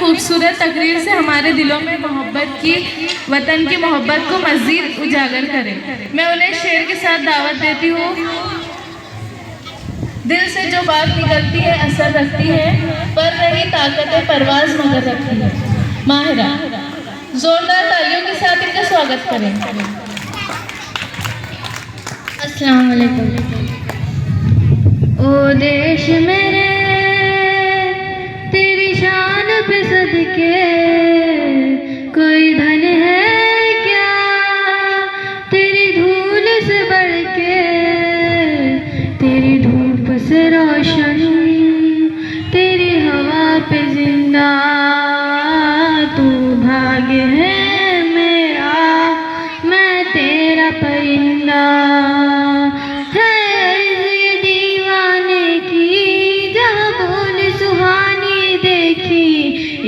खूबसूरत तकरीर से हमारे दिलों में मोहब्बत की, वतन की मोहब्बत को मज़ीद उजागर करें। मैं उन्हें शेर के साथ दावत देती हूँ। दिल से जो बात निकलती है असर रखती है, पर नहीं ताकत परवाज मगर रखती है। माहिरा, जोरदार तालियों के साथ इनका स्वागत करें। अस्सलाम वालेकुम। ओ देश मेरे तेरी शान पे सदके कोई धन है क्या, तेरी धूल से बढ़ के, तेरी धूप से रोशन, तेरी हवा पे जिंदा तू भाग्य है मेरा, मैं तेरा परिंदा।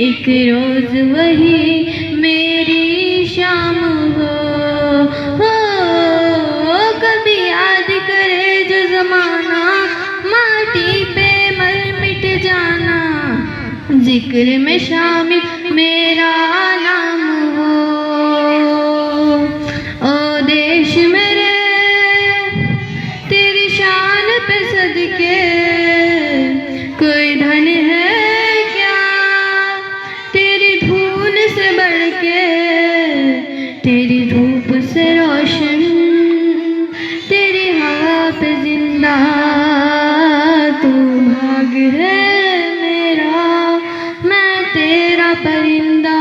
एक रोज वही मेरी शाम हो कभी याद करे जो जमाना, माटी पे मर मिट जाना, जिक्र में शामिल मेरा नाम हो। ओ देश मेरे तेरी शान पे सदके कोई धन है से बढ़ के, तेरी धूप से रोशन, तेरी हवा पे जिंदा तू भाग्य है मेरा, मैं तेरा परिंदा।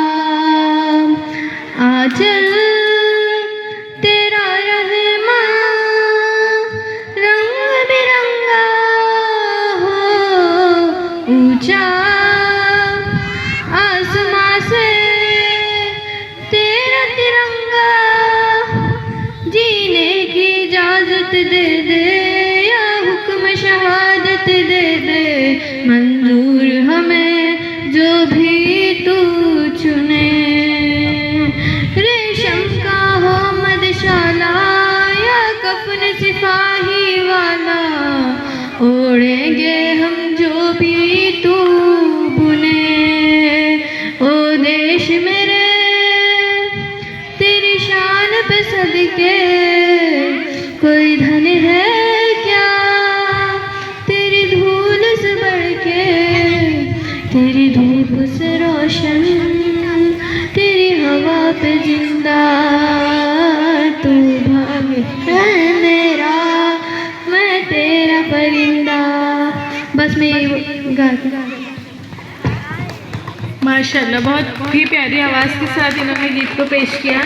आंचल तेरा रहमा रंग बिरंगा हो, ऊंचा आसमां से तेरा तिरंगा, जीने की इजाजत दे दे या हुक्म शहादत दे दे, मंजूर हमें जो भी तू चुने। रेशम का हो मदशाला या कफन सिपाही वाला, ओढ़ेंगे हम जो भी तू बुने। ओ देश मेरे तेरी शान पे सदके कोई धन है क्या, तेरी धूल से बढ़ के, तेरी धूप से रोशन, तेरी हवा पे जिंदा तू भाग्य है मेरा, मैं तेरा परिंदा। बस मैं गा माशाल्लाह, बहुत ही प्यारी आवाज़ के साथ इन्होंने गीत को पेश किया।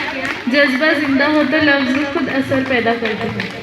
जज्बा जिंदा हो तो लफ्ज़ खुद असर पैदा करते हैं।